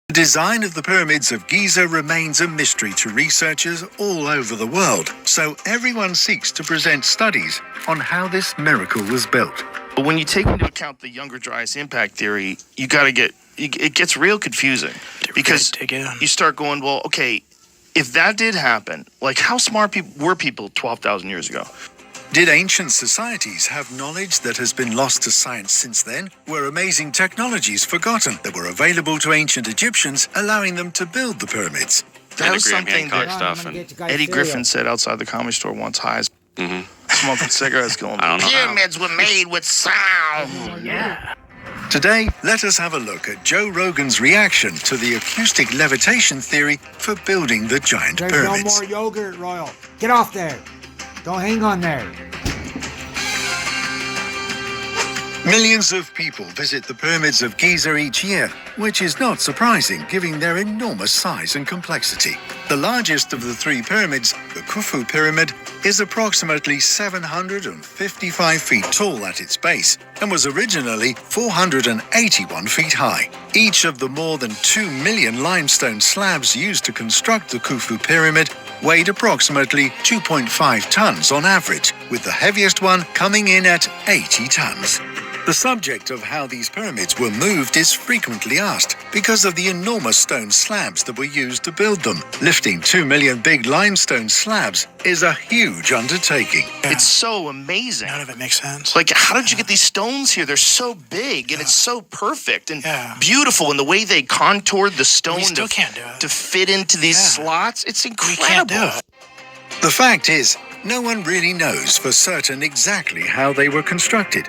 The design of the pyramids of Giza remains a mystery to researchers all over the world, so everyone seeks to present studies on how this miracle was built. But when you take into account the Younger Dryas impact theory, it gets real confusing because you start going, well, okay, if that did happen, like how smart were people 12,000 years ago? Did ancient societies have knowledge that has been lost to science since then? Were amazing technologies forgotten that were available to ancient Egyptians, allowing them to build the pyramids? That was something that stuff and Eddie Griffin said outside the Comedy Store once, high as smoking cigarettes going, I don't know pyramids were made with sound. Yeah. Today, let us have a look at Joe Rogan's reaction to the acoustic levitation theory for building the giant There's pyramids. no more yogurt, Royal. Get off there. Don't hang on there. Millions of people visit the pyramids of Giza each year, which is not surprising given their enormous size and complexity. The largest of the three pyramids, the Khufu pyramid, is approximately 755 feet tall at its base and was originally 481 feet high. Each of the more than 2 million limestone slabs used to construct the Khufu pyramid weighed approximately 2.5 tons on average, with the heaviest one coming in at 80 tons. The subject of how these pyramids were moved is frequently asked because of the enormous stone slabs that were used to build them. Lifting 2 million big limestone slabs is a huge undertaking. It's so amazing. None of it makes sense. Like, how did you get these stones here? They're so big and it's so perfect and beautiful. And the way they contoured the stone We still can't do it. to fit into these slots, it's incredible. We can't do it. The fact is, no one really knows for certain exactly how they were constructed.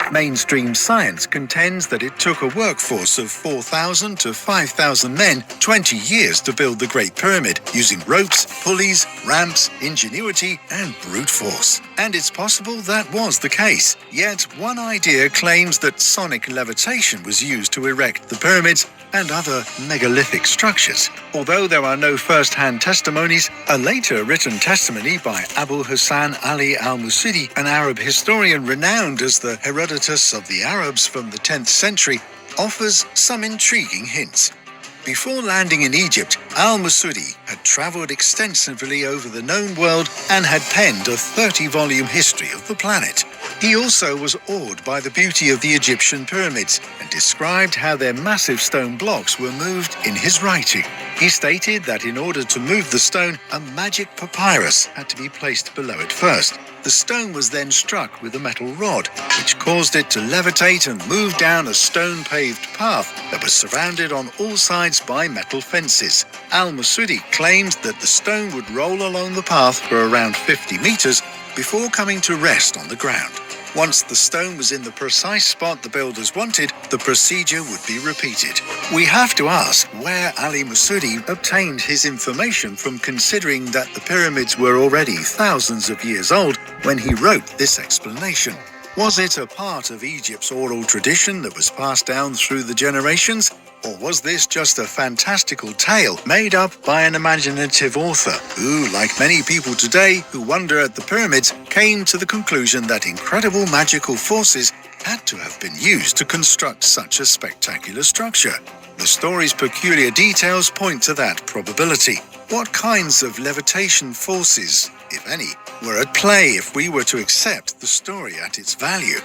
Mainstream science contends that it took a workforce of 4,000 to 5,000 men 20 years to build the Great Pyramid, using ropes, pulleys, ramps, ingenuity, and brute force. And it's possible that was the case. Yet, one idea claims that sonic levitation was used to erect the pyramids and other megalithic structures. Although there are no first-hand testimonies, a later written testimony by Abu Hassan Ali al-Musidi, an Arab historian renowned as the Herodotus of the Arabs from the 10th century, offers some intriguing hints. Before landing in Egypt, al-Musudi had traveled extensively over the known world and had penned a 30-volume history of the planet. He also was awed by the beauty of the Egyptian pyramids and described how their massive stone blocks were moved in his writing. He stated that in order to move the stone, a magic papyrus had to be placed below it first. The stone was then struck with a metal rod, which caused it to levitate and move down a stone-paved path that was surrounded on all sides by metal fences. Al-Musudi claimed that the stone would roll along the path for around 50 meters before coming to rest on the ground. Once the stone was in the precise spot the builders wanted, the procedure would be repeated. We have to ask where Ali Musudi obtained his information from, considering that the pyramids were already thousands of years old when he wrote this explanation. Was it a part of Egypt's oral tradition that was passed down through the generations? Or was this just a fantastical tale made up by an imaginative author who, like many people today who wonder at the pyramids, came to the conclusion that incredible magical forces had to have been used to construct such a spectacular structure? The story's peculiar details point to that probability. What kinds of levitation forces, if any, were at play if we were to accept the story at its value?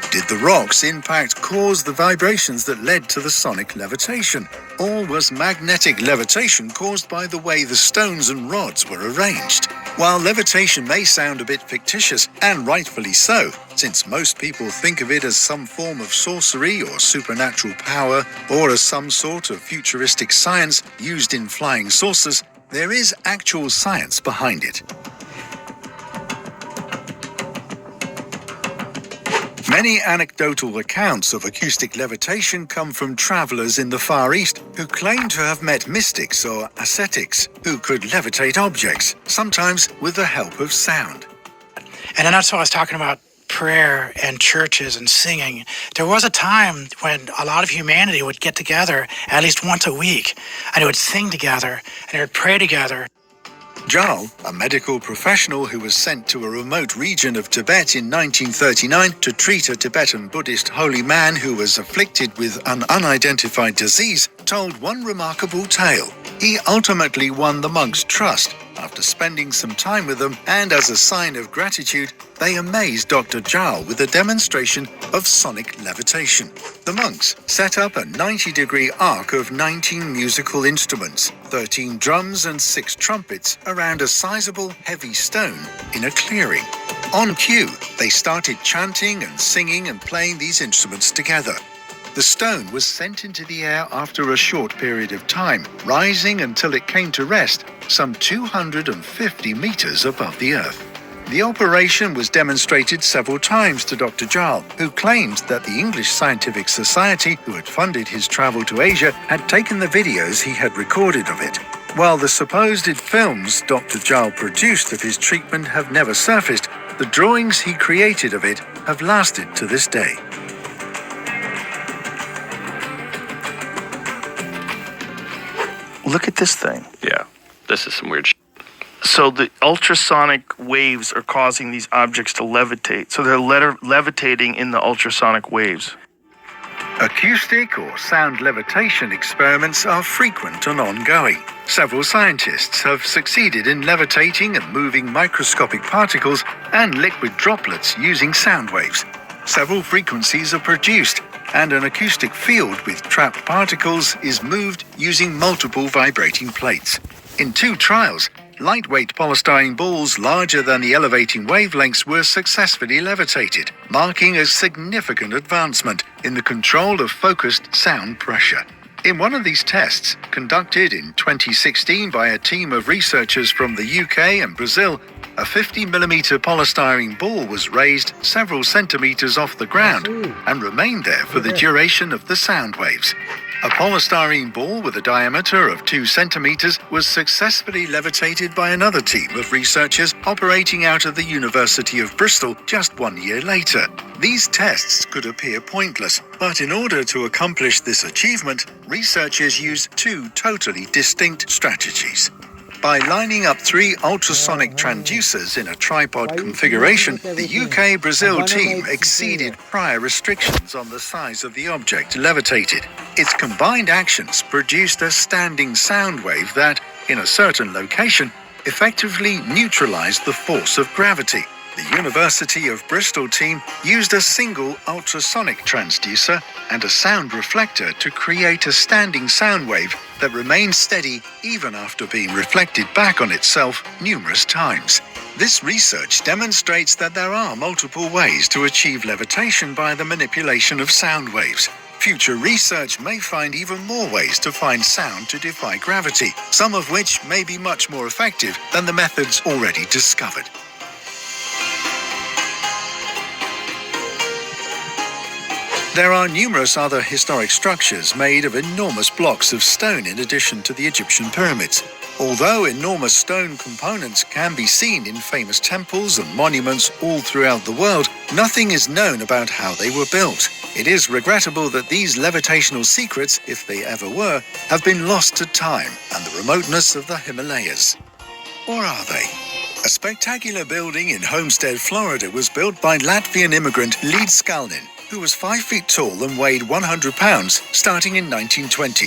Did the rock's impact cause the vibrations that led to the sonic levitation? Or was magnetic levitation caused by the way the stones and rods were arranged? While levitation may sound a bit fictitious, and rightfully so, since most people think of it as some form of sorcery or supernatural power, or as some sort of futuristic science used in flying saucers, there is actual science behind it. Many anecdotal accounts of acoustic levitation come from travelers in the Far East who claim to have met mystics or ascetics who could levitate objects, sometimes with the help of sound. And then that's what I was talking about, prayer and churches and singing. There was a time when a lot of humanity would get together at least once a week, and they would sing together, and they would pray together. Jal, a medical professional who was sent to a remote region of Tibet in 1939 to treat a Tibetan Buddhist holy man who was afflicted with an unidentified disease, told one remarkable tale. He ultimately won the monks' trust after spending some time with them, and as a sign of gratitude, they amazed Dr. Jal with a demonstration of sonic levitation. The monks set up a 90-degree arc of 19 musical instruments, 13 drums and 6 trumpets around a sizable, heavy stone in a clearing. On cue, they started chanting and singing and playing these instruments together. The stone was sent into the air after a short period of time, rising until it came to rest some 250 meters above the earth. The operation was demonstrated several times to Dr. Jal, who claimed that the English Scientific Society, who had funded his travel to Asia, had taken the videos he had recorded of it. While the supposed films Dr. Jal produced of his treatment have never surfaced, the drawings he created of it have lasted to this day. Look at this thing. Yeah, this is some weird shit. So the ultrasonic waves are causing these objects to levitate. So they're levitating in the ultrasonic waves. Acoustic or sound levitation experiments are frequent and ongoing. Several scientists have succeeded in levitating and moving microscopic particles and liquid droplets using sound waves. Several frequencies are produced, and an acoustic field with trapped particles is moved using multiple vibrating plates. In 2 trials, lightweight polystyrene balls larger than the elevating wavelengths were successfully levitated, marking a significant advancement in the control of focused sound pressure. In one of these tests, conducted in 2016 by a team of researchers from the UK and Brazil, a 50mm polystyrene ball was raised several centimeters off the ground and remained there for the duration of the sound waves. A polystyrene ball with a diameter of 2 centimeters was successfully levitated by another team of researchers operating out of the University of Bristol just 1 year later. These tests could appear pointless, but in order to accomplish this achievement, researchers used 2 totally distinct strategies. By lining up 3 ultrasonic transducers in a tripod configuration, the UK-Brazil team exceeded prior restrictions on the size of the object levitated. Its combined actions produced a standing sound wave that, in a certain location, effectively neutralized the force of gravity. The University of Bristol team used a single ultrasonic transducer and a sound reflector to create a standing sound wave that remained steady even after being reflected back on itself numerous times. This research demonstrates that there are multiple ways to achieve levitation by the manipulation of sound waves. Future research may find even more ways to find sound to defy gravity, some of which may be much more effective than the methods already discovered. There are numerous other historic structures made of enormous blocks of stone in addition to the Egyptian pyramids. Although enormous stone components can be seen in famous temples and monuments all throughout the world, nothing is known about how they were built. It is regrettable that these levitational secrets, if they ever were, have been lost to time and the remoteness of the Himalayas. Or are they? A spectacular building in Homestead, Florida was built by Latvian immigrant Lead Skalnin, who was 5 feet tall and weighed 100 pounds, starting in 1920.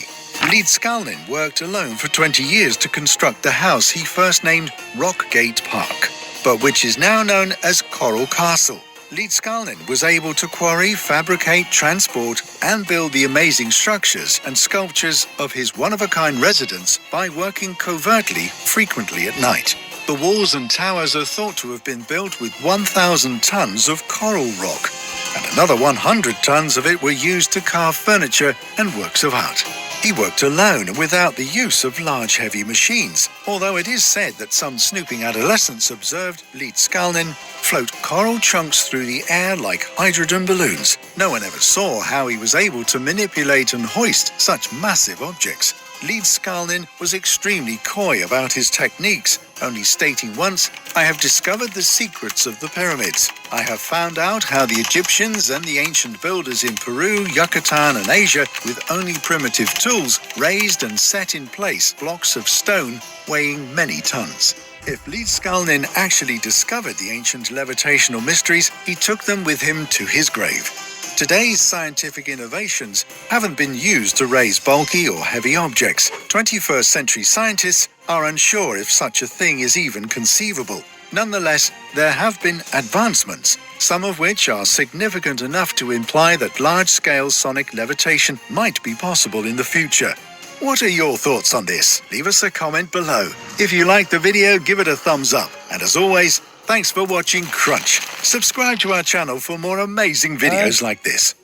Lead Skalnin worked alone for 20 years to construct the house he first named Rockgate Park, but which is now known as Coral Castle. Lead Skalnin was able to quarry, fabricate, transport, and build the amazing structures and sculptures of his one-of-a-kind residence by working covertly, frequently at night. The walls and towers are thought to have been built with 1,000 tons of coral rock, and another 100 tons of it were used to carve furniture and works of art. He worked alone and without the use of large heavy machines, although it is said that some snooping adolescents observed Lead Skalnin float coral chunks through the air like hydrogen balloons. No one ever saw how he was able to manipulate and hoist such massive objects. Lead Skalnin was extremely coy about his techniques, only stating once, "I have discovered the secrets of the pyramids. I have found out how the Egyptians and the ancient builders in Peru, Yucatan, and Asia, with only primitive tools, raised and set in place blocks of stone weighing many tons." If Leedskalnin actually discovered the ancient levitational mysteries, he took them with him to his grave. Today's scientific innovations haven't been used to raise bulky or heavy objects. 21st century scientists are unsure if such a thing is even conceivable. Nonetheless, there have been advancements, some of which are significant enough to imply that large-scale sonic levitation might be possible in the future. What are your thoughts on this? Leave us a comment below. If you liked the video, give it a thumbs up. And as always, thanks for watching Crunch. Subscribe to our channel for more amazing videos like this.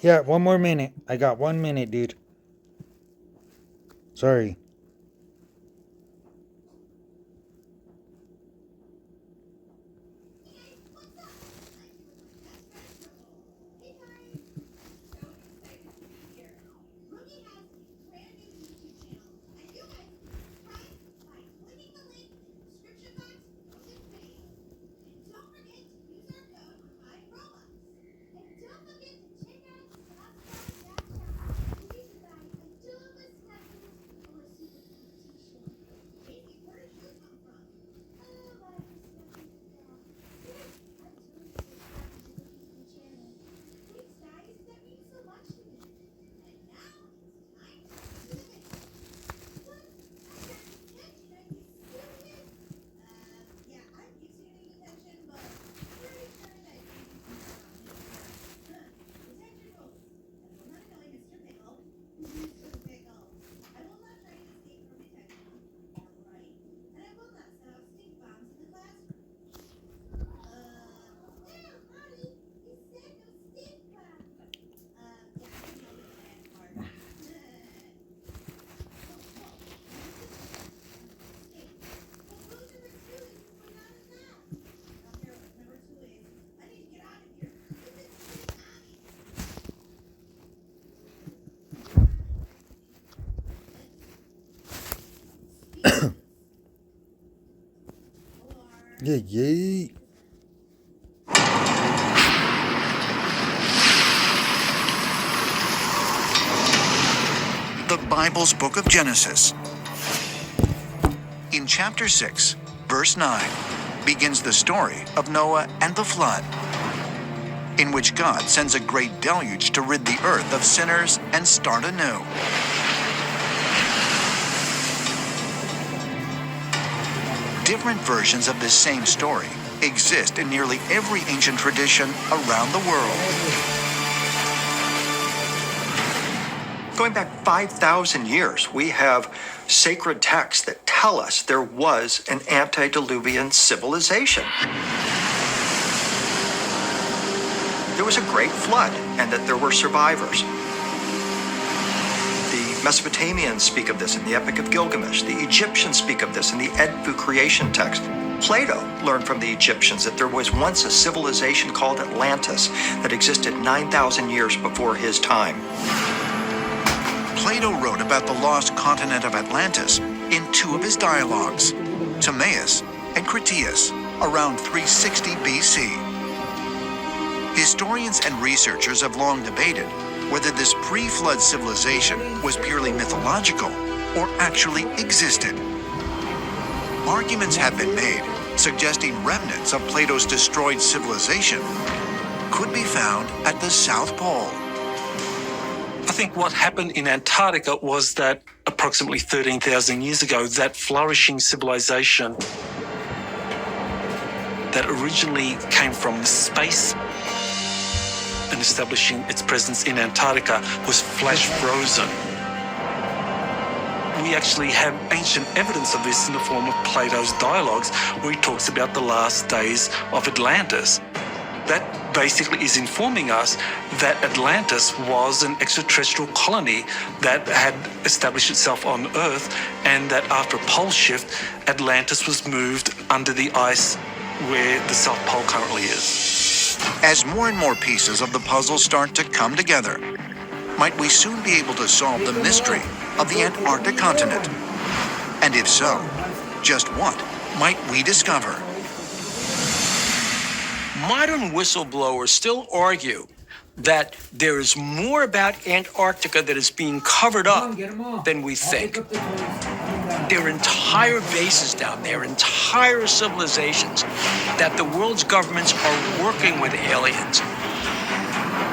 Yeah, 1 more minute. I got 1 minute, dude. Sorry. Yeah. The Bible's book of Genesis. In chapter 6, verse 9, begins the story of Noah and the flood, in which God sends a great deluge to rid the earth of sinners and start anew. Different versions of this same story exist in nearly every ancient tradition around the world. Going back 5,000 years, we have sacred texts that tell us there was an antediluvian civilization. There was a great flood and that there were survivors. The Mesopotamians speak of this in the Epic of Gilgamesh. The Egyptians speak of this in the Edfu creation text. Plato learned from the Egyptians that there was once a civilization called Atlantis that existed 9,000 years before his time. Plato wrote about the lost continent of Atlantis in 2 of his dialogues, Timaeus and Critias, around 360 BC. Historians and researchers have long debated whether this pre-flood civilization was purely mythological or actually existed. Arguments have been made suggesting remnants of Plato's destroyed civilization could be found at the South Pole. I think what happened in Antarctica was that approximately 13,000 years ago, that flourishing civilization that originally came from space and establishing its presence in Antarctica was flash frozen. We actually have ancient evidence of this in the form of Plato's dialogues, where he talks about the last days of Atlantis. That basically is informing us that Atlantis was an extraterrestrial colony that had established itself on Earth, and that after a pole shift, Atlantis was moved under the ice where the South Pole currently is. As more and more pieces of the puzzle start to come together, might we soon be able to solve the mystery of the Antarctic continent? And if so, just what might we discover? Modern whistleblowers still argue that there is more about Antarctica that is being covered up than we think. There are entire bases down there, entire civilizations that the world's governments are working with aliens.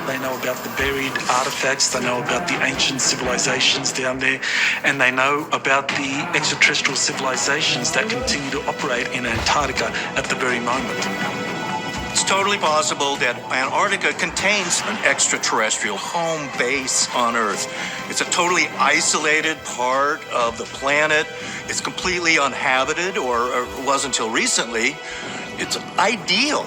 They know about the buried artifacts, they know about the ancient civilizations down there, and they know about the extraterrestrial civilizations that continue to operate in Antarctica at the very moment. It's totally possible that Antarctica contains an extraterrestrial home base on Earth. It's a totally isolated part of the planet. It's completely uninhabited, or was until recently. It's ideal.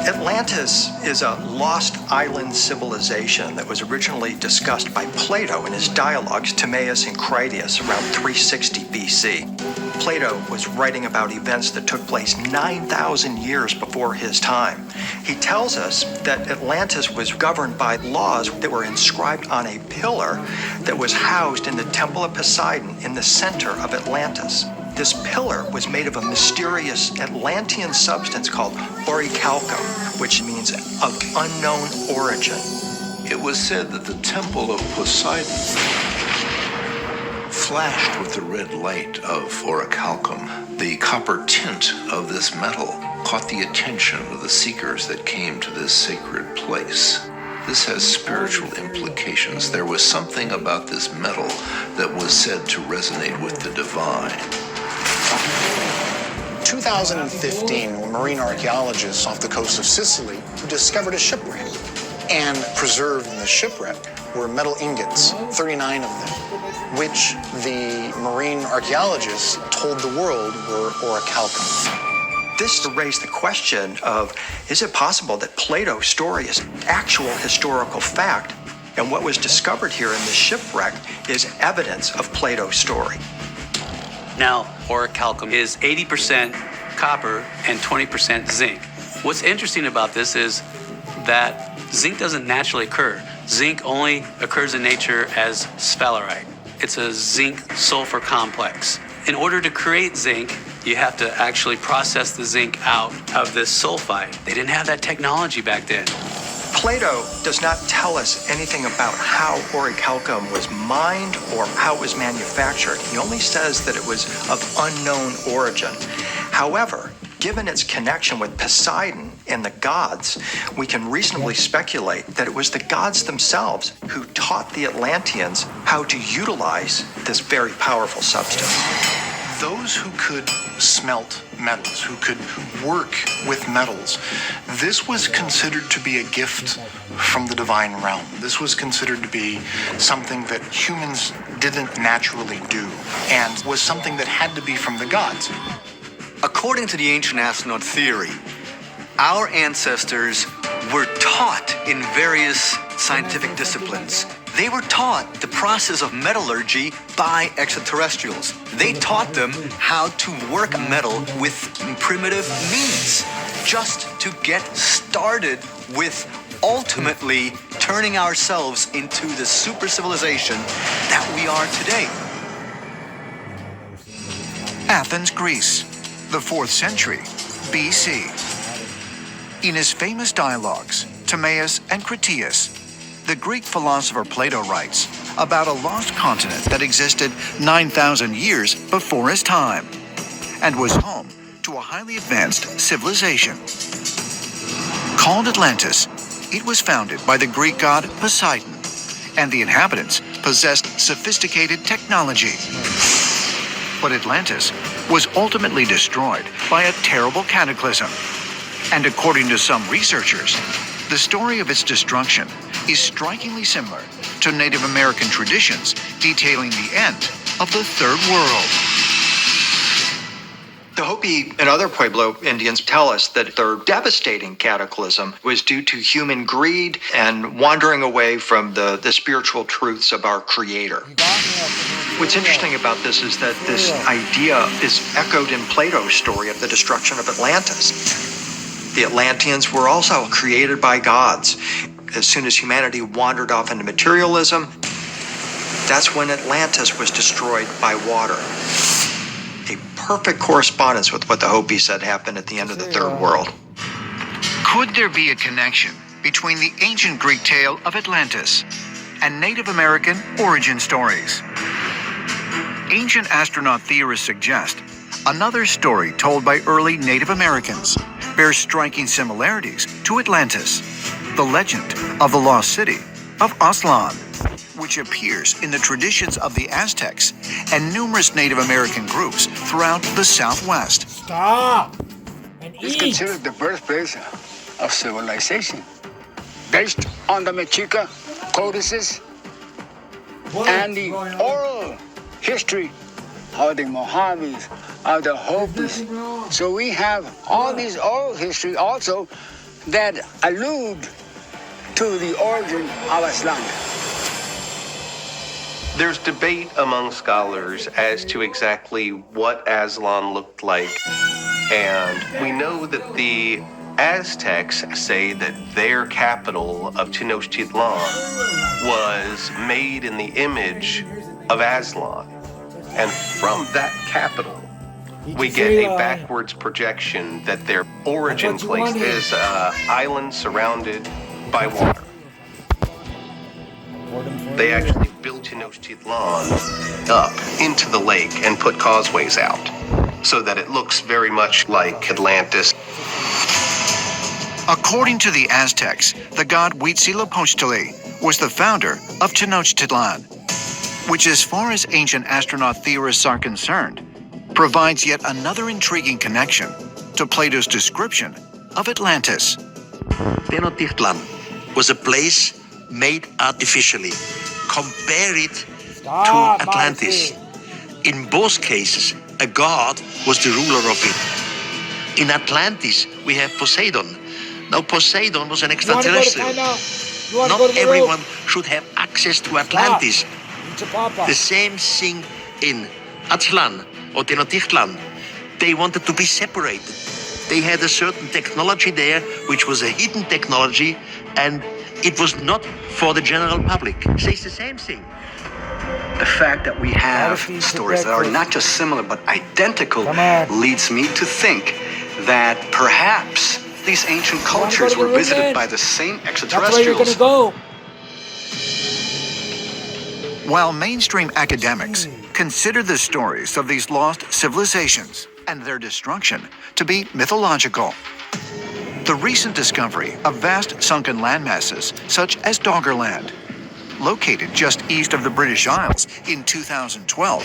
Atlantis is a lost island civilization that was originally discussed by Plato in his dialogues Timaeus and Critias around 360 BC. Plato was writing about events that took place 9,000 years before his time. He tells us that Atlantis was governed by laws that were inscribed on a pillar that was housed in the Temple of Poseidon in the center of Atlantis. This pillar was made of a mysterious Atlantean substance called orichalcum, which means of unknown origin. It was said that the Temple of Poseidon flashed with the red light of orichalcum. The copper tint of this metal caught the attention of the seekers that came to this sacred place. This has spiritual implications. There was something about this metal that was said to resonate with the divine. 2015, marine archaeologists off the coast of Sicily discovered a shipwreck. And preserved in the shipwreck were metal ingots, 39 of them, which the marine archaeologists told the world were orichalcum. This raised the question of, is it possible that Plato's story is actual historical fact, and what was discovered here in this shipwreck is evidence of Plato's story? Now, orichalcum is 80% copper and 20% zinc. What's interesting about this is that zinc doesn't naturally occur. Zinc only occurs in nature as sphalerite. It's a zinc-sulfur complex. In order to create zinc, you have to actually process the zinc out of this sulfide. They didn't have that technology back then. Plato does not tell us anything about how orichalcum was mined or how it was manufactured. He only says that it was of unknown origin. However, given its connection with Poseidon and the gods, we can reasonably speculate that it was the gods themselves who taught the Atlanteans how to utilize this very powerful substance. Those who could smelt metals, who could work with metals, this was considered to be a gift from the divine realm. This was considered to be something that humans didn't naturally do, and was something that had to be from the gods. According to the ancient astronaut theory, our ancestors were taught in various scientific disciplines. They were taught the process of metallurgy by extraterrestrials. They taught them how to work metal with primitive means, just to get started with ultimately turning ourselves into the super civilization that we are today. Athens, Greece, the 4th century BC. In his famous dialogues, Timaeus and Critias, the Greek philosopher Plato writes about a lost continent that existed 9,000 years before his time and was home to a highly advanced civilization. Called Atlantis, it was founded by the Greek god Poseidon, and the inhabitants possessed sophisticated technology. But Atlantis was ultimately destroyed by a terrible cataclysm. And according to some researchers, the story of its destruction is strikingly similar to Native American traditions detailing the end of the Third World. The Hopi and other Pueblo Indians tell us that their devastating cataclysm was due to human greed and wandering away from the spiritual truths of our Creator. What's interesting about this is that this idea is echoed in Plato's story of the destruction of Atlantis. The Atlanteans were also created by gods. As soon as humanity wandered off into materialism, that's when Atlantis was destroyed by water. A perfect correspondence with what the Hopi said happened at the end of the Third World. Could there be a connection between the ancient Greek tale of Atlantis and Native American origin stories? Ancient astronaut theorists suggest another story told by early Native Americans bears striking similarities to Atlantis, the legend of the lost city of Aztlan, which appears in the traditions of the Aztecs and numerous Native American groups throughout the Southwest. Stop! And It's eat! considered the birthplace of civilization, based on the Mexica codices and the oral history of the Mojaves, of the Hopis. So we have all these oral history also that allude to the origin of Aztlan. There's debate among scholars as to exactly what Aztlan looked like, and we know that the Aztecs say that their capital of Tenochtitlan was made in the image of Aztlan, and from that capital we get a backwards projection that their origin place is an island surrounded by water. They actually built Tenochtitlan up into the lake and put causeways out so that it looks very much like Atlantis. According to the Aztecs, the god Huitzilopochtli was the founder of Tenochtitlan, which, as far as ancient astronaut theorists are concerned, provides yet another intriguing connection to Plato's description of Atlantis. Tenochtitlan was a place made artificially. Compare it to Atlantis. In both cases, a god was the ruler of it. In Atlantis, we have Poseidon. Now, Poseidon was an extraterrestrial. Not everyone should have access to Atlantis. The same thing in Aztlan or Tenochtitlan. They wanted to be separated. They had a certain technology there, which was a hidden technology, and it was not for the general public. Says the same thing. The fact that we have stories that are not just similar but identical leads me to think that perhaps these ancient cultures were visited by the same extraterrestrials. That's where you're gonna go. While mainstream academics consider the stories of these lost civilizations and their destruction to be mythological, the recent discovery of vast sunken landmasses such as Doggerland, located just east of the British Isles in 2012,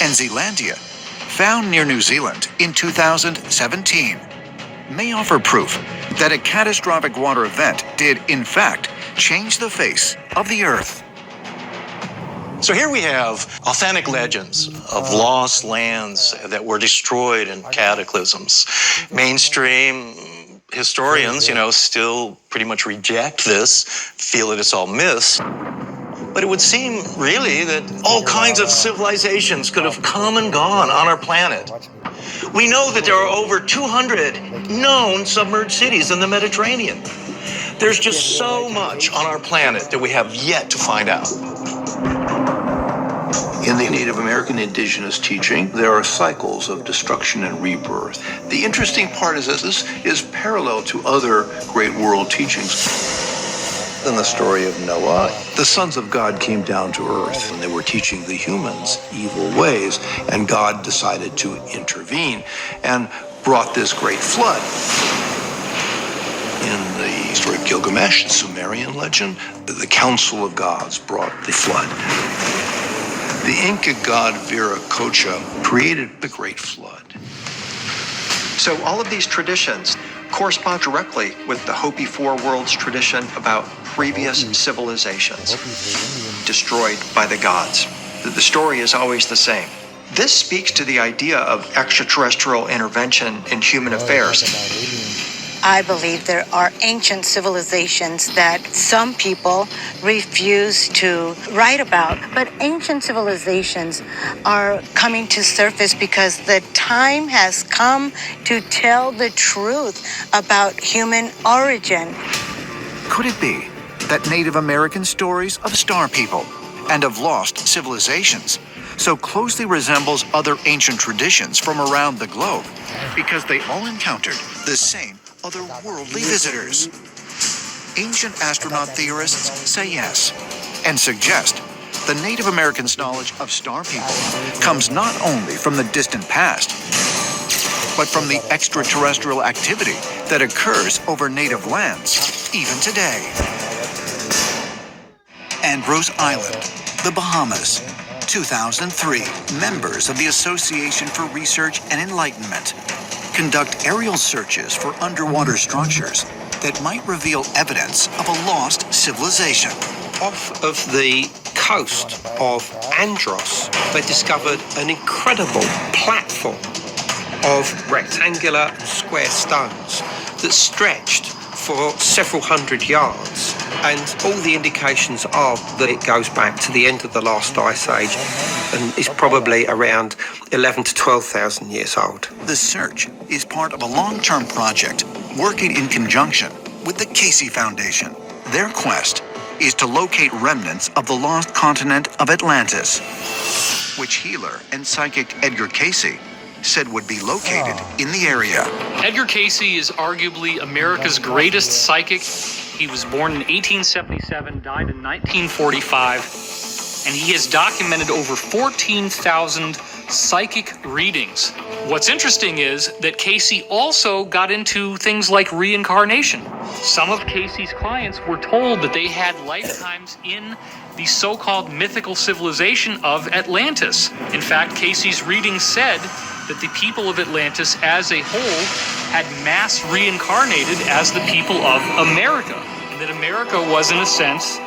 and Zealandia, found near New Zealand in 2017, may offer proof that a catastrophic water event did, in fact, change the face of the Earth. So here we have authentic legends of lost lands that were destroyed in cataclysms. Mainstream historians, still pretty much reject this, feel that it's all myths. But it would seem really that all kinds of civilizations could have come and gone on our planet. We know that there are over 200 known submerged cities in the Mediterranean. There's just so much on our planet that we have yet to find out. In the Native American indigenous teaching, there are cycles of destruction and rebirth. The interesting part is that this is parallel to other great world teachings. In the story of Noah, the sons of God came down to earth and they were teaching the humans evil ways, and God decided to intervene and brought this great flood. In the story of Gilgamesh, the Sumerian legend, the Council of Gods brought the flood. The Inca god Viracocha created the Great Flood. So all of these traditions correspond directly with the Hopi Four Worlds tradition about previous civilizations destroyed by the gods. The story is always the same. This speaks to the idea of extraterrestrial intervention in human affairs. I believe there are ancient civilizations that some people refuse to write about. But ancient civilizations are coming to surface because the time has come to tell the truth about human origin. Could it be that Native American stories of star people and of lost civilizations so closely resembles other ancient traditions from around the globe because they all encountered the same otherworldly visitors? Ancient astronaut theorists say yes, and suggest the Native Americans' knowledge of star people comes not only from the distant past, but from the extraterrestrial activity that occurs over native lands, even today. Andros Island, the Bahamas, 2003. Members of the Association for Research and Enlightenment conduct aerial searches for underwater structures that might reveal evidence of a lost civilization. Off of the coast of Andros, they discovered an incredible platform of rectangular and square stones that stretched for several hundred yards, and all the indications are that it goes back to the end of the last ice age and is probably around 11 to 12,000 years old. The search is part of a long-term project working in conjunction with the Casey Foundation. Their quest is to locate remnants of the lost continent of Atlantis, which healer and psychic Edgar Casey said would be located in the area. Edgar Casey is arguably America's greatest psychic. He was born in 1877, died in 1945, and he has documented over 14,000 psychic readings. What's interesting is that Casey also got into things like reincarnation. Some of Casey's clients were told that they had lifetimes in the so-called mythical civilization of Atlantis. In fact, Casey's readings said that the people of Atlantis as a whole had mass reincarnated as the people of America, and that America was, in a sense,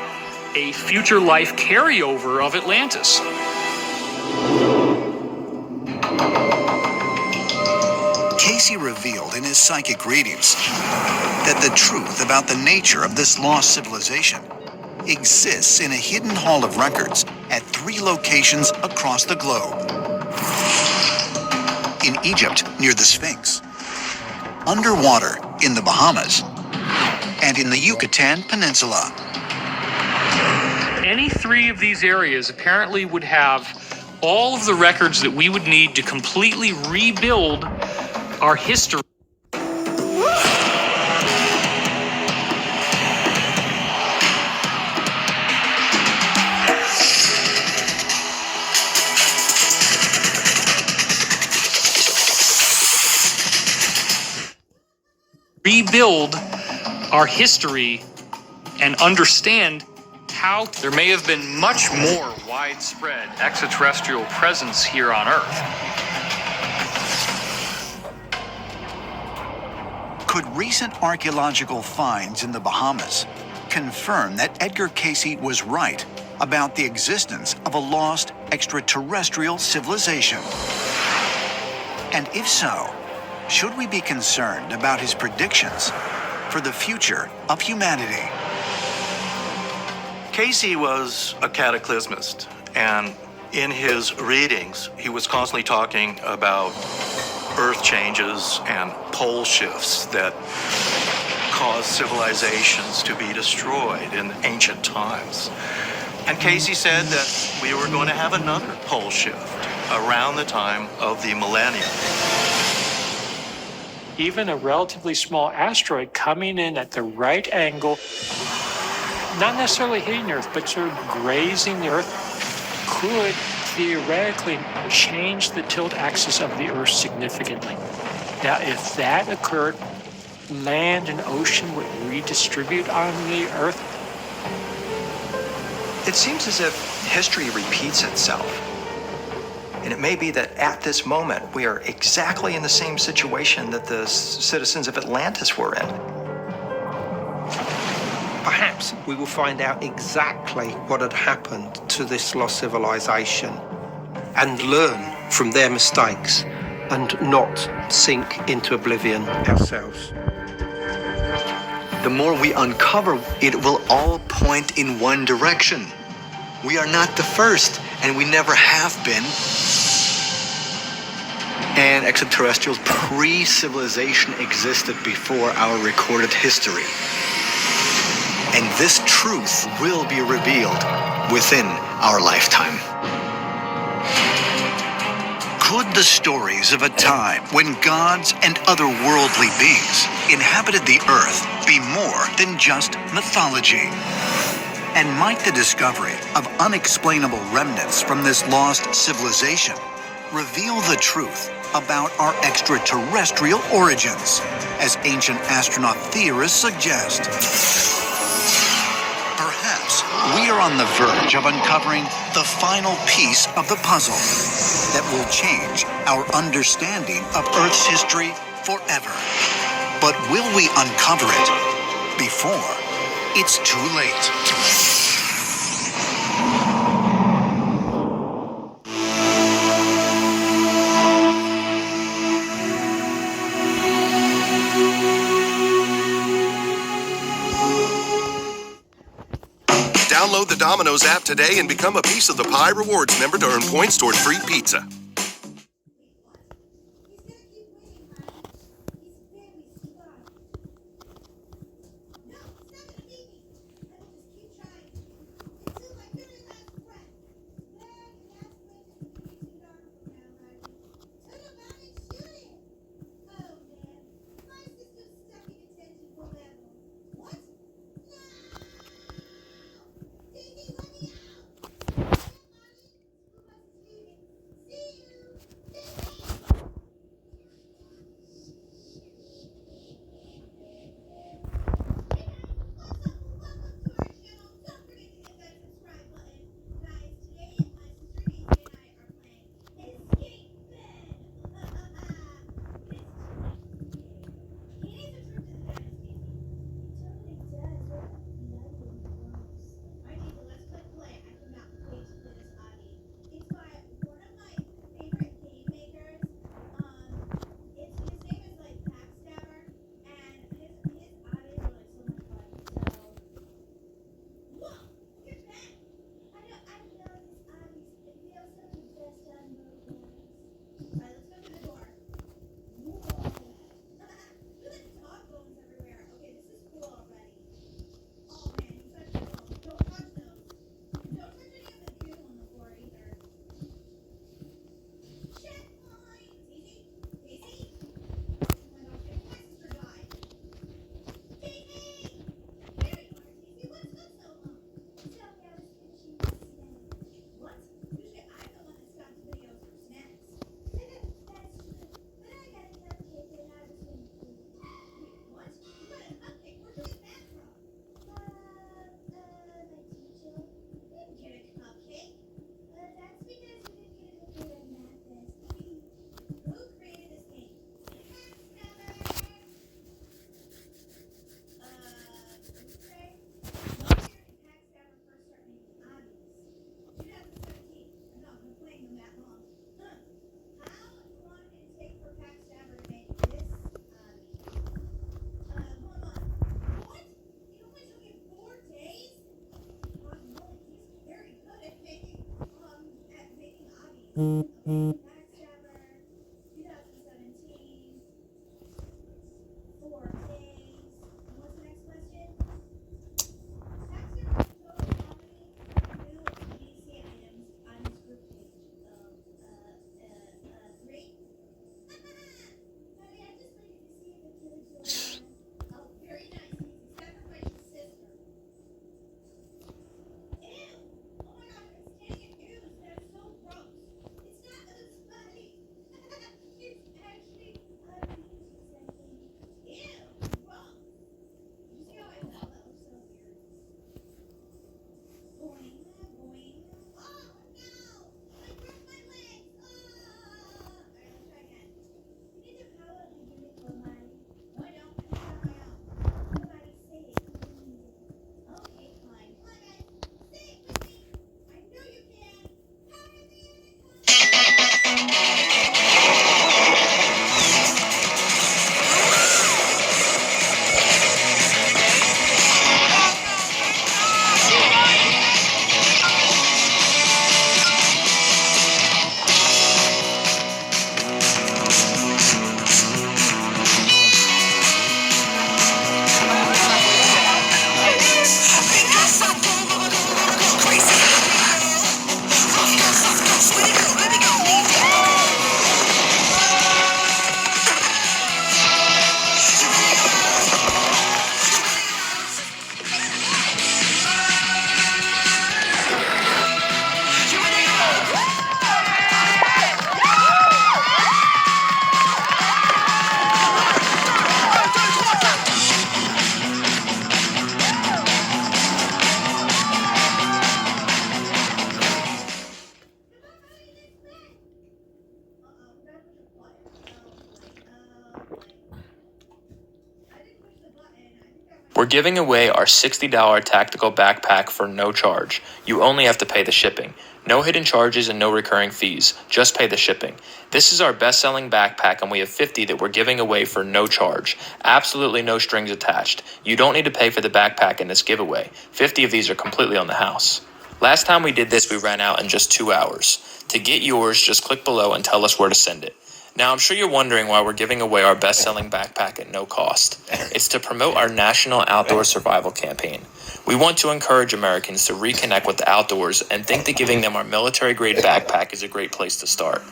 a future life carryover of Atlantis. Casey revealed in his psychic readings that the truth about the nature of this lost civilization exists in a hidden hall of records at 3 locations across the globe. In Egypt, near the Sphinx, underwater in the Bahamas, and in the Yucatan Peninsula. Any 3 of these areas apparently would have all of the records that we would need to completely rebuild our history. Rebuild our history and understand how there may have been much more widespread extraterrestrial presence here on Earth. Could recent archaeological finds in the Bahamas confirm that Edgar Casey was right about the existence of a lost extraterrestrial civilization? And if so, should we be concerned about his predictions for the future of humanity? Casey was a cataclysmist, and in his readings, he was constantly talking about earth changes and pole shifts that caused civilizations to be destroyed in ancient times. And Casey said that we were going to have another pole shift around the time of the millennium. Even a relatively small asteroid coming in at the right angle, not necessarily hitting Earth, but sort of grazing the Earth, could theoretically change the tilt axis of the Earth significantly. Now, if that occurred, land and ocean would redistribute on the Earth. It seems as if history repeats itself. And it may be that at this moment, we are exactly in the same situation that the citizens of Atlantis were in. Perhaps we will find out exactly what had happened to this lost civilization and learn from their mistakes and not sink into oblivion ourselves. The more we uncover, it will all point in one direction. We are not the first, and we never have been. And extraterrestrials pre-civilization existed before our recorded history. And this truth will be revealed within our lifetime. Could the stories of a time when gods and other worldly beings inhabited the earth be more than just mythology? And might the discovery of unexplainable remnants from this lost civilization reveal the truth about our extraterrestrial origins, as ancient astronaut theorists suggest? Perhaps we are on the verge of uncovering the final piece of the puzzle that will change our understanding of Earth's history forever. But will we uncover it before it's too late? Download the Domino's app today and become a Piece of the Pie Rewards member to earn points toward free pizza. We're giving away our $60 tactical backpack for no charge. You only have to pay the shipping. No hidden charges and no recurring fees. Just pay the shipping. This is our best-selling backpack, and we have 50 that we're giving away for no charge. Absolutely no strings attached. You don't need to pay for the backpack in this giveaway. 50 of these are completely on the house. Last time we did this, we ran out in just 2 hours. To get yours, just click below and tell us where to send it. Now, I'm sure you're wondering why we're giving away our best-selling backpack at no cost. It's to promote our National Outdoor Survival Campaign. We want to encourage Americans to reconnect with the outdoors and think that giving them our military-grade backpack is a great place to start.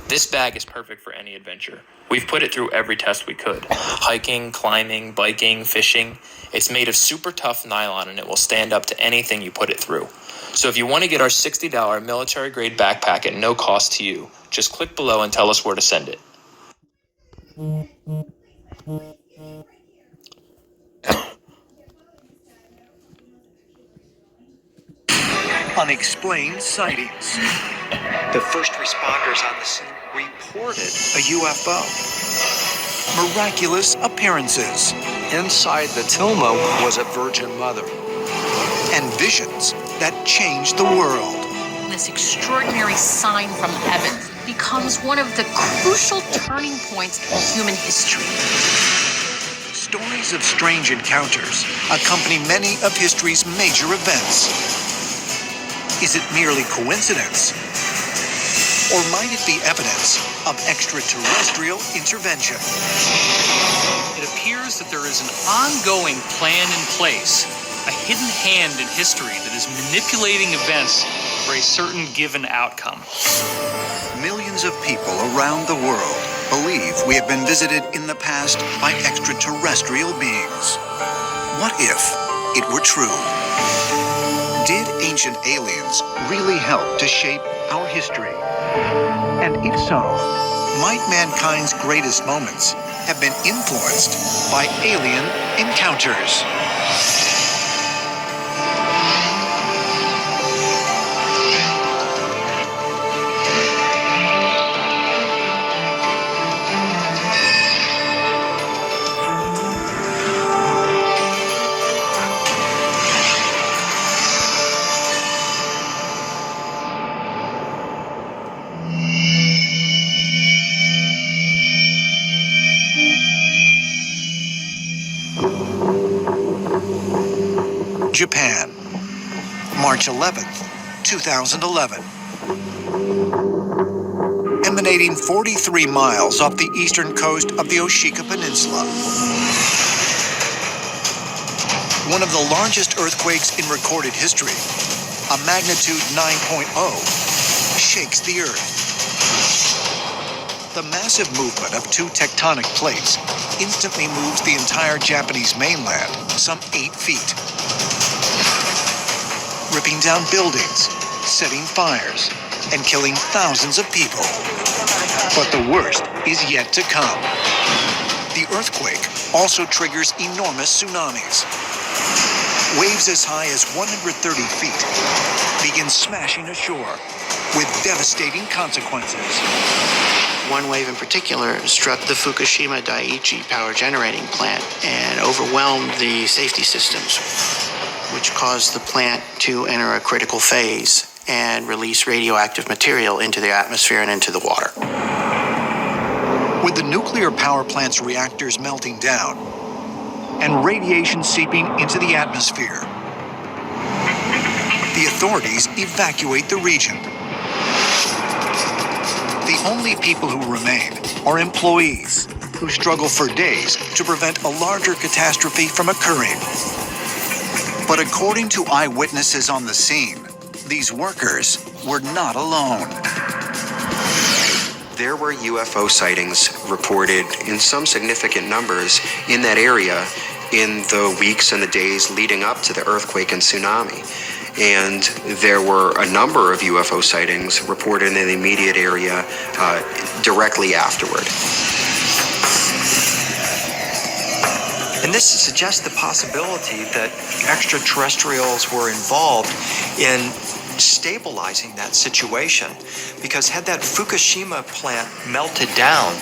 This bag is perfect for any adventure. We've put it through every test we could. Hiking, climbing, biking, fishing. It's made of super tough nylon and it will stand up to anything you put it through. So if you want to get our $60 military-grade backpack at no cost to you, just click below and tell us where to send it. Unexplained sightings. The first responders on the scene reported a UFO. Miraculous appearances. Inside the Tilma was a Virgin Mother. And visions that changed the world. This extraordinary sign from heaven becomes one of the crucial turning points in human history. Stories of strange encounters accompany many of history's major events. Is it merely coincidence? Or might it be evidence of extraterrestrial intervention? It appears that there is an ongoing plan in place, a hidden hand in history that is manipulating events for a certain given outcome. Millions of people around the world believe we have been visited in the past by extraterrestrial beings. What if it were true? Did ancient aliens really help to shape our history? And if so, might mankind's greatest moments have been influenced by alien encounters? Japan, March 11th, 2011. Emanating 43 miles off the eastern coast of the Oshika Peninsula. One of the largest earthquakes in recorded history, a magnitude 9.0, shakes the earth. The massive movement of two tectonic plates instantly moves the entire Japanese mainland some 8 feet. Ripping down buildings, setting fires, and killing thousands of people. But the worst is yet to come. The earthquake also triggers enormous tsunamis. Waves as high as 130 feet begin smashing ashore with devastating consequences. One wave in particular struck the Fukushima Daiichi power generating plant and overwhelmed the safety systems, which caused the plant to enter a critical phase and release radioactive material into the atmosphere and into the water. With the nuclear power plant's reactors melting down and radiation seeping into the atmosphere, the authorities evacuate the region. The only people who remain are employees who struggle for days to prevent a larger catastrophe from occurring. But according to eyewitnesses on the scene, these workers were not alone. There were UFO sightings reported in some significant numbers in that area in the weeks and the days leading up to the earthquake and tsunami. And there were a number of UFO sightings reported in the immediate area directly afterward. And this suggests the possibility that extraterrestrials were involved in stabilizing that situation. Because had that Fukushima plant melted down,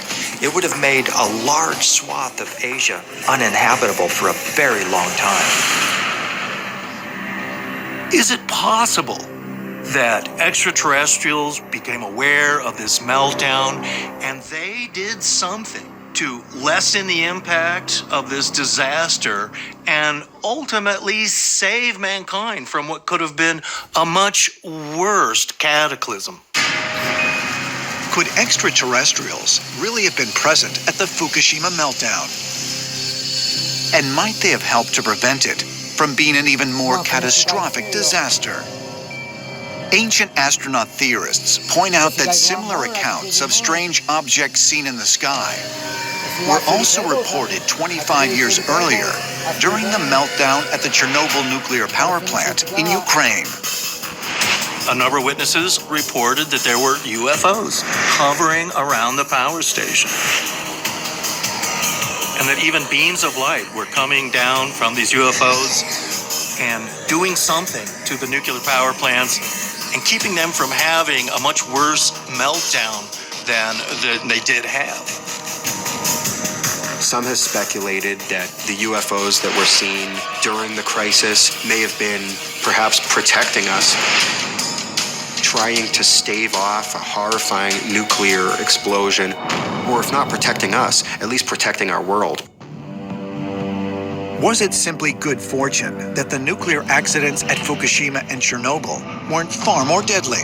it would have made a large swath of Asia uninhabitable for a very long time. Is it possible that extraterrestrials became aware of this meltdown and they did something to lessen the impact of this disaster and ultimately save mankind from what could have been a much worse cataclysm? Could extraterrestrials really have been present at the Fukushima meltdown? And might they have helped to prevent it from being an even more catastrophic disaster? Ancient astronaut theorists point out that similar accounts of strange objects seen in the sky were also reported 25 years earlier during the meltdown at the Chernobyl nuclear power plant in Ukraine. A number of witnesses reported that there were UFOs hovering around the power station, and that even beams of light were coming down from these UFOs and doing something to the nuclear power plants and keeping them from having a much worse meltdown than they did have. Some have speculated that the UFOs that were seen during the crisis may have been perhaps protecting us, trying to stave off a horrifying nuclear explosion, or if not protecting us, at least protecting our world. Was it simply good fortune that the nuclear accidents at Fukushima and Chernobyl weren't far more deadly?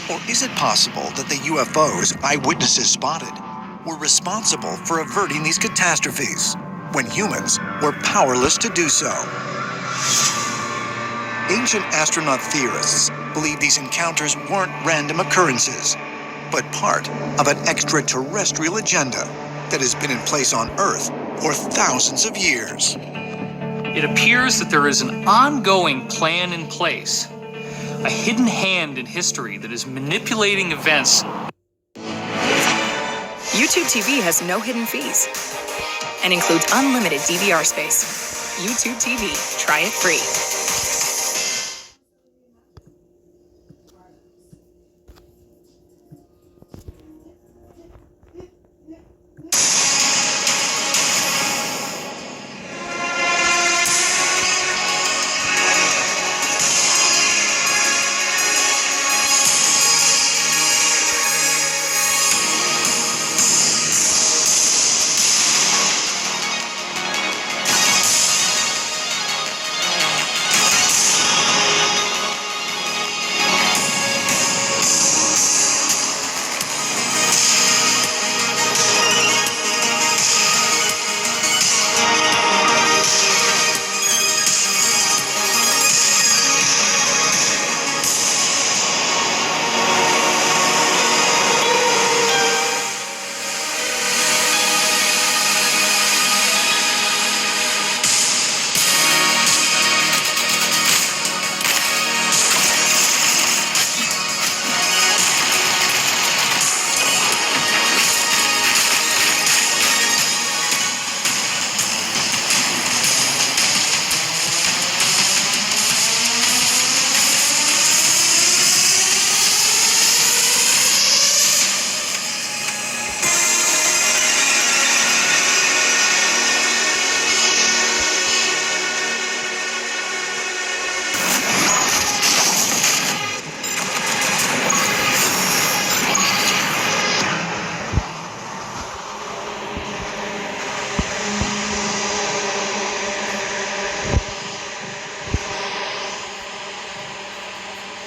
Or is it possible that the UFOs eyewitnesses spotted were responsible for averting these catastrophes when humans were powerless to do so? Ancient astronaut theorists believe these encounters weren't random occurrences, but part of an extraterrestrial agenda that has been in place on Earth for thousands of years. It appears that there is an ongoing plan in place, a hidden hand in history that is manipulating events. YouTube TV has no hidden fees and includes unlimited DVR space. YouTube TV, try it free.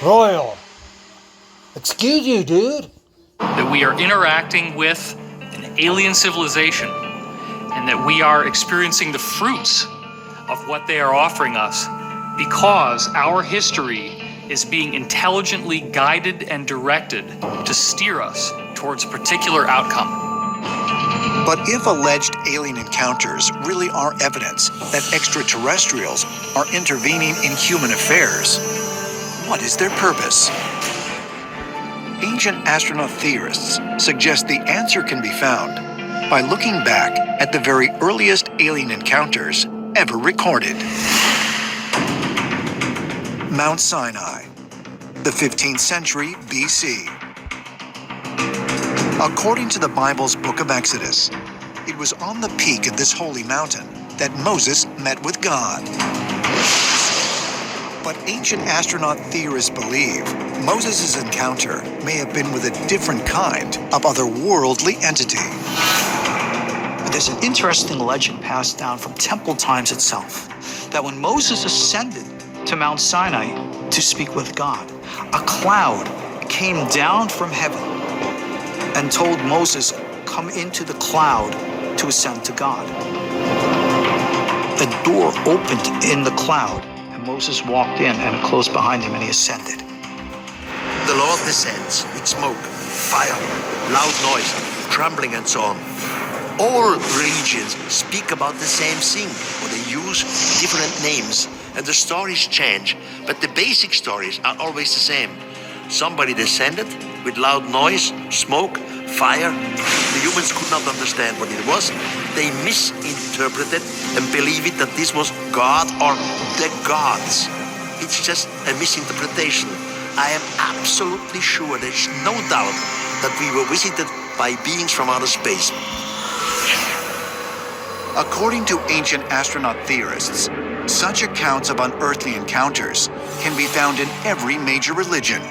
Royal. Excuse you, dude. That we are interacting with an alien civilization and that we are experiencing the fruits of what they are offering us because our history is being intelligently guided and directed to steer us towards a particular outcome. But if alleged alien encounters really are evidence that extraterrestrials are intervening in human affairs, what is their purpose? Ancient astronaut theorists suggest the answer can be found by looking back at the very earliest alien encounters ever recorded. Mount Sinai, the 15th century BC. According to the Bible's book of Exodus, it was on the peak of this holy mountain that Moses met with God. But ancient astronaut theorists believe Moses' encounter may have been with a different kind of otherworldly entity. There's an interesting legend passed down from temple times itself, that when Moses ascended to Mount Sinai to speak with God, a cloud came down from heaven and told Moses, come into the cloud to ascend to God. A door opened in the cloud, and Moses walked in and it closed behind him and he ascended. The Lord descends with smoke, fire, loud noise, trembling and so on. All religions speak about the same thing, or they use different names, and the stories change, but the basic stories are always the same. Somebody descended with loud noise, smoke, fire. The humans could not understand what it was. They misinterpreted and believed that this was God or the gods. It's just a misinterpretation. I am absolutely sure there's no doubt that we were visited by beings from outer space. According to ancient astronaut theorists, such accounts of unearthly encounters can be found in every major religion,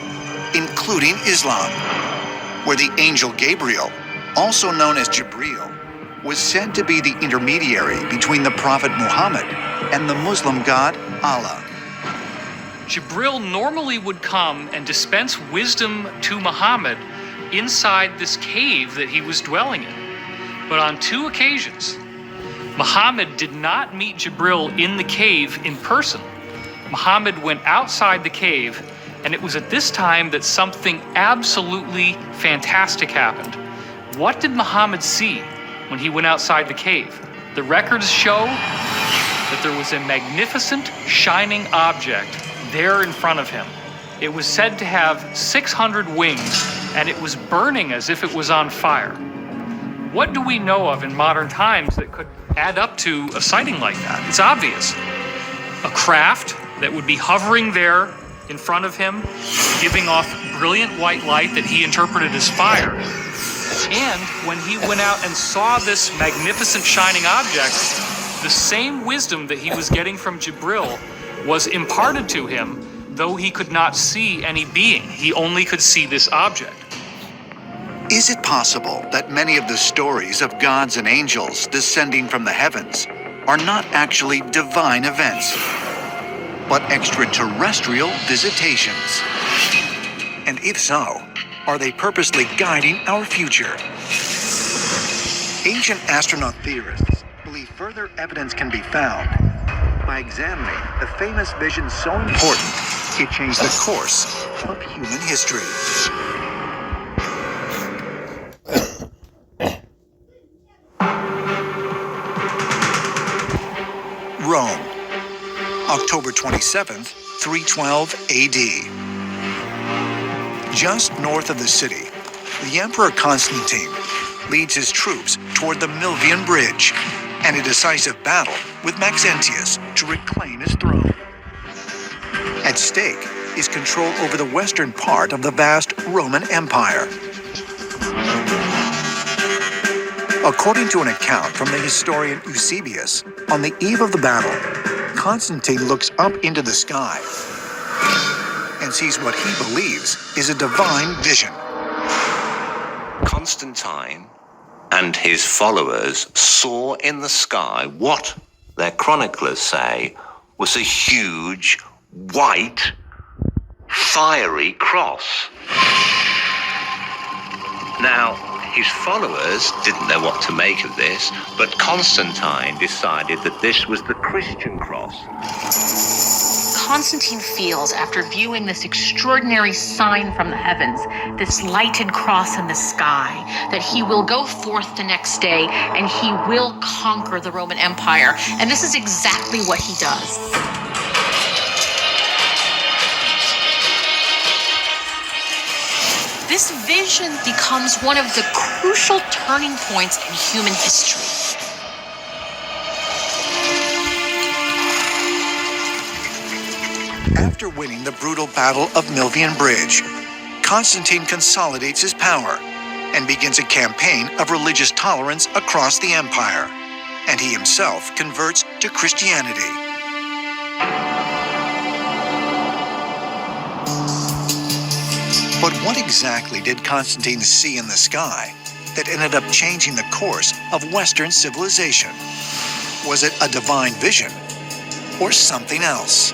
including Islam, where the angel Gabriel, also known as Jibreel, was said to be the intermediary between the Prophet Muhammad and the Muslim god Allah. Jibril normally would come and dispense wisdom to Muhammad inside this cave that he was dwelling in. But on 2 occasions, Muhammad did not meet Jibril in the cave in person. Muhammad went outside the cave, and it was at this time that something absolutely fantastic happened. What did Muhammad see when he went outside the cave? The records show that there was a magnificent shining object there in front of him. It was said to have 600 wings, and it was burning as if it was on fire. What do we know of in modern times that could add up to a sighting like that? It's obvious. A craft that would be hovering there in front of him, giving off brilliant white light that he interpreted as fire. And when he went out and saw this magnificent shining object, the same wisdom that he was getting from Jibril was imparted to him, though he could not see any being. He only could see this object. Is it possible that many of the stories of gods and angels descending from the heavens are not actually divine events, but extraterrestrial visitations? And if so, are they purposely guiding our future? Ancient astronaut theorists believe further evidence can be found by examining the famous vision so important it changed the course of human history. Rome, October 27th, 312 AD. Just north of the city, the Emperor Constantine leads his troops toward the Milvian Bridge and a decisive battle with Maxentius to reclaim his throne. At stake is control over the western part of the vast Roman Empire. According to an account from the historian Eusebius, on the eve of the battle, Constantine looks up into the sky and sees what he believes is a divine vision. Constantine and his followers saw in the sky what their chroniclers say was a huge, white, fiery cross. Now, his followers didn't know what to make of this, but Constantine decided that this was the Christian cross. Constantine feels, after viewing this extraordinary sign from the heavens, this lighted cross in the sky, that he will go forth the next day and he will conquer the Roman Empire. And this is exactly what he does. This vision becomes one of the crucial turning points in human history. After winning the brutal Battle of Milvian Bridge, Constantine consolidates his power and begins a campaign of religious tolerance across the empire, and he himself converts to Christianity. But what exactly did Constantine see in the sky that ended up changing the course of Western civilization? Was it a divine vision or something else?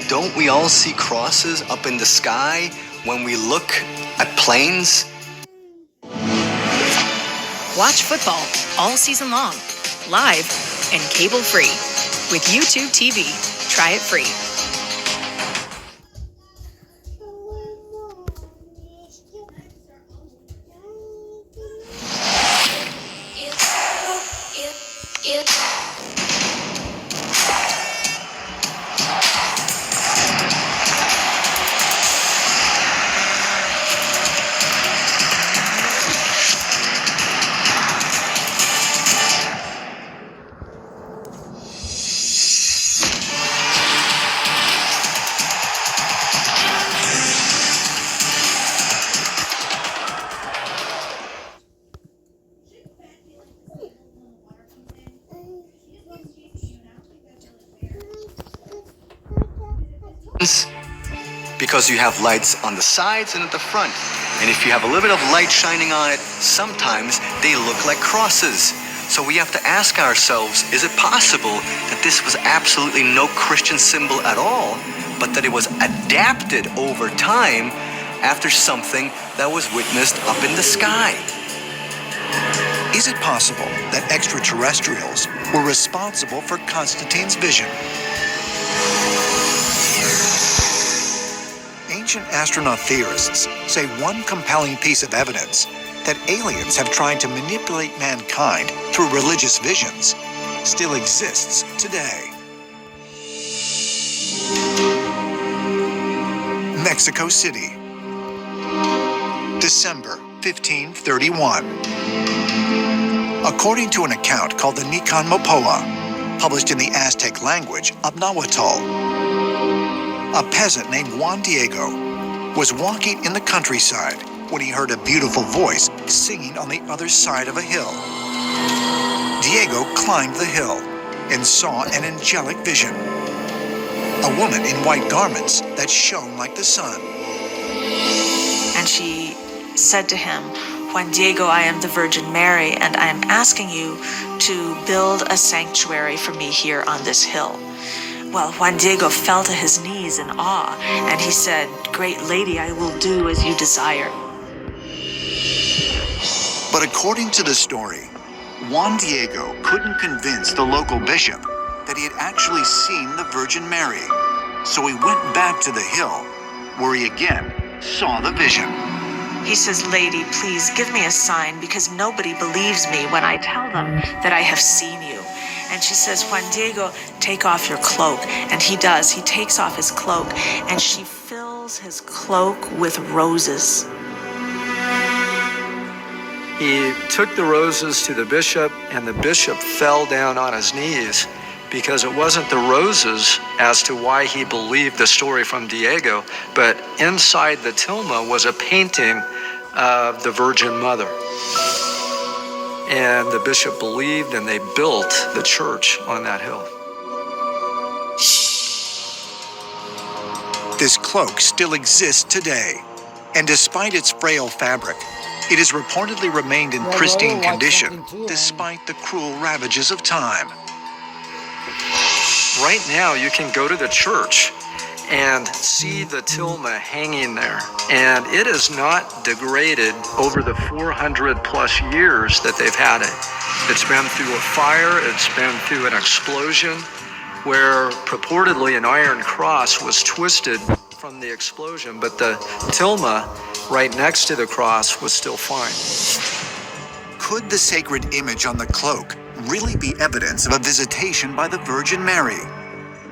Don't we all see crosses up in the sky when we look at planes? Watch football all season long, live and cable free. With YouTube TV, try it free. Because you have lights on the sides and at the front. And if you have a little bit of light shining on it, sometimes they look like crosses. So we have to ask ourselves, is it possible that this was absolutely no Christian symbol at all, but that it was adapted over time after something that was witnessed up in the sky? Is it possible that extraterrestrials were responsible for Constantine's vision? Ancient astronaut theorists say one compelling piece of evidence that aliens have tried to manipulate mankind through religious visions still exists today. Mexico City, December 1531. According to an account called the Nican Mopoa, published in the Aztec language of Nahuatl, a peasant named Juan Diego was walking in the countryside when he heard a beautiful voice singing on the other side of a hill. Diego climbed the hill and saw an angelic vision. A woman in white garments that shone like the sun. And she said to him, "Juan Diego, I am the Virgin Mary, and I am asking you to build a sanctuary for me here on this hill." Well, Juan Diego fell to his knees in awe, and he said, "Great lady, I will do as you desire." But according to the story, Juan Diego couldn't convince the local bishop that he had actually seen the Virgin Mary. So he went back to the hill, where he again saw the vision. He says, "Lady, please give me a sign, because nobody believes me when I tell them that I have seen you." And she says, "Juan Diego, take off your cloak." And he does. He takes off his cloak, and she fills his cloak with roses. He took the roses to the bishop, and the bishop fell down on his knees, because it wasn't the roses as to why he believed the story from Diego, but inside the tilma was a painting of the Virgin Mother. And the bishop believed, and they built the church on that hill. This cloak still exists today, and despite its frail fabric, it has reportedly remained in pristine condition despite the cruel ravages of time. Right now, you can go to the church and see the tilma hanging there. And it is not degraded over the 400 plus years that they've had it. It's been through a fire, it's been through an explosion, where purportedly an iron cross was twisted from the explosion, but the tilma right next to the cross was still fine. Could the sacred image on the cloak really be evidence of a visitation by the Virgin Mary?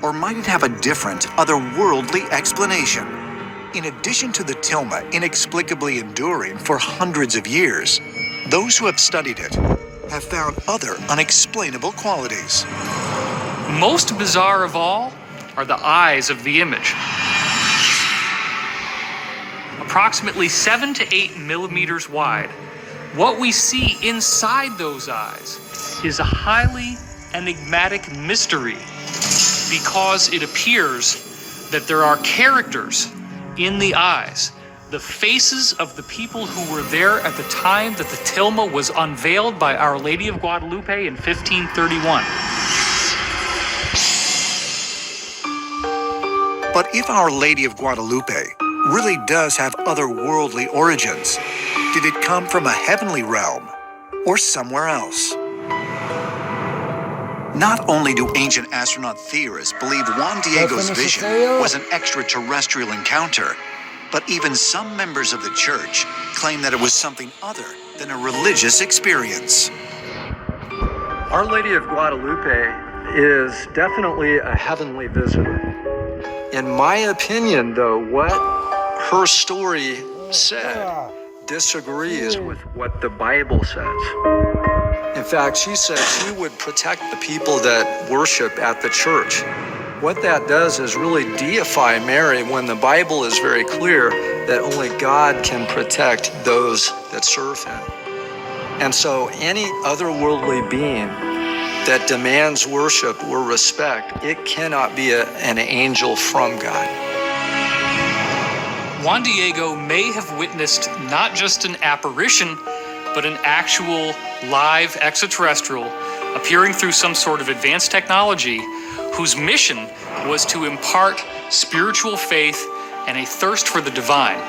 Or might it have a different, otherworldly explanation? In addition to the tilma inexplicably enduring for hundreds of years, those who have studied it have found other unexplainable qualities. Most bizarre of all are the eyes of the image. approximately 7 to 8 millimeters wide. What we see inside those eyes is a highly enigmatic mystery because it appears that there are characters in the eyes, the faces of the people who were there at the time that the tilma was unveiled by Our Lady of Guadalupe in 1531. But if Our Lady of Guadalupe really does have otherworldly origins, did it come from a heavenly realm or somewhere else? Not only do ancient astronaut theorists believe Juan Diego's vision was an extraterrestrial encounter, but even some members of the church claim that it was something other than a religious experience. Our Lady of Guadalupe is definitely a heavenly visitor. In my opinion, though, what her story said disagrees with what the Bible says. In fact, she said she would protect the people that worship at the church. What that does is really deify Mary when the Bible is very clear that only God can protect those that serve him. And so any otherworldly being that demands worship or respect, it cannot be an angel from God. Juan Diego may have witnessed not just an apparition, but an actual live extraterrestrial appearing through some sort of advanced technology whose mission was to impart spiritual faith and a thirst for the divine.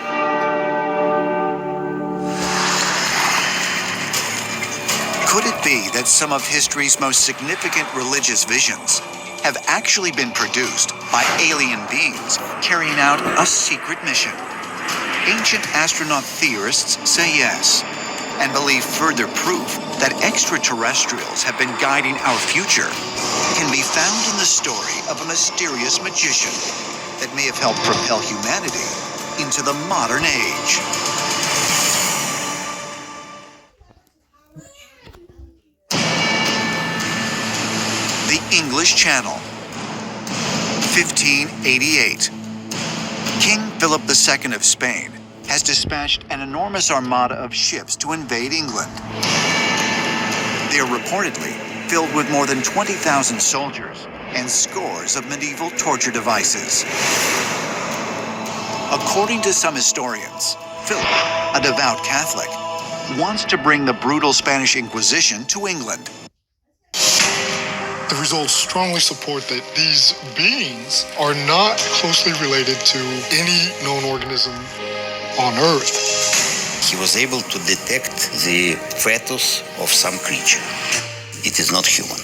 Could it be that some of history's most significant religious visions have actually been produced by alien beings carrying out a secret mission? Ancient astronaut theorists say yes, and believe further proof that extraterrestrials have been guiding our future can be found in the story of a mysterious magician that may have helped propel humanity into the modern age. The English Channel, 1588. King Philip II of Spain has dispatched an enormous armada of ships to invade England. They are reportedly filled with more than 20,000 soldiers and scores of medieval torture devices. According to some historians, Philip, a devout Catholic, wants to bring the brutal Spanish Inquisition to England. The results strongly support that these beings are not closely related to any known organism on Earth. He was able to detect the fetus of some creature. It is not human.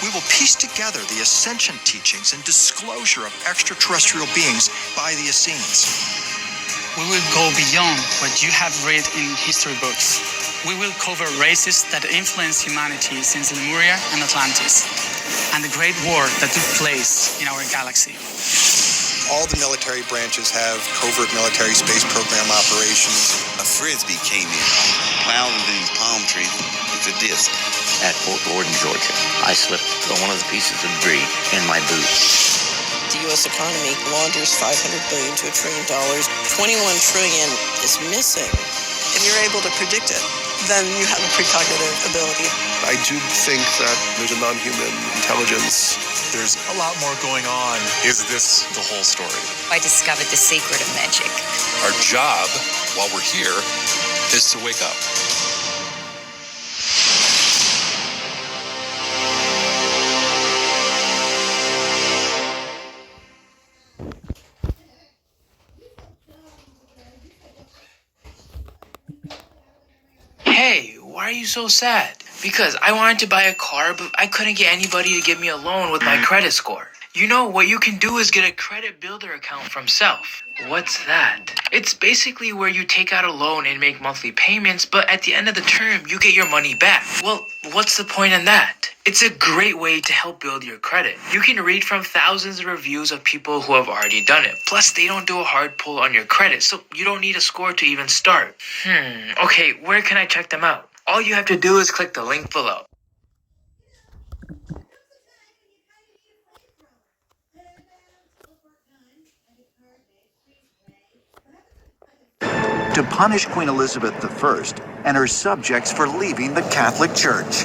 We will piece together the ascension teachings and disclosure of extraterrestrial beings by the Essenes. We will go beyond what you have read in history books. We will cover races that influenced humanity since Lemuria and Atlantis, and the great war that took place in our galaxy. All the military branches have covert military space program operations. A frisbee came in, plowed into these palm trees with a disc at Fort Gordon, Georgia. I slipped one of the pieces of debris in my boot. The U.S. economy launders $500 billion to $1 trillion. $21 trillion is missing. If you're able to predict it, then you have a precognitive ability. I do think that there's a non-human intelligence. There's a lot more going on. Is this the whole story? I discovered the secret of magic. Our job, while we're here, is to wake up. Hey, why are you so sad? Because I wanted to buy a car, but I couldn't get anybody to give me a loan with my credit score. You know, what you can do is get a credit builder account from Self. What's that? It's basically where you take out a loan and make monthly payments, but at the end of the term, you get your money back. Well, what's the point in that? It's a great way to help build your credit. You can read from thousands of reviews of people who have already done it. Plus, they don't do a hard pull on your credit, so you don't need a score to even start. Okay, where can I check them out? All you have to do is click the link below. to punish Queen Elizabeth I and her subjects for leaving the Catholic Church.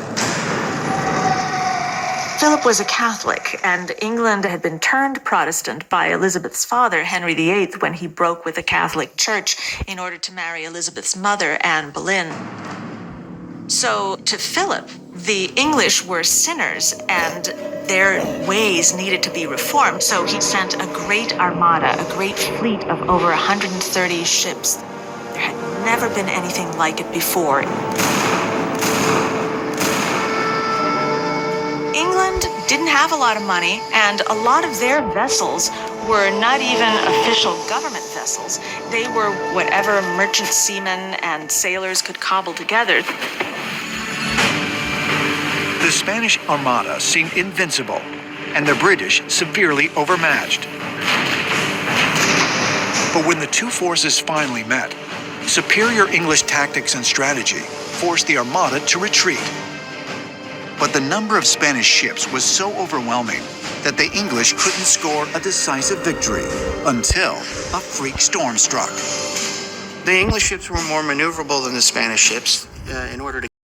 Philip was a Catholic, and England had been turned Protestant by Elizabeth's father, Henry VIII, when he broke with the Catholic Church in order to marry Elizabeth's mother, Anne Boleyn. So, to Philip, the English were sinners, and their ways needed to be reformed. So he sent a great armada, a great fleet of over 130 ships. There had never been anything like it before. England didn't have a lot of money, and a lot of their vessels were not even official government vessels. They were whatever merchant seamen and sailors could cobble together. The Spanish Armada seemed invincible, and the British severely overmatched. But when the two forces finally met, superior English tactics and strategy forced the Armada to retreat. But the number of Spanish ships was so overwhelming that the English couldn't score a decisive victory until a freak storm struck. The English ships were more maneuverable than the Spanish ships. In order to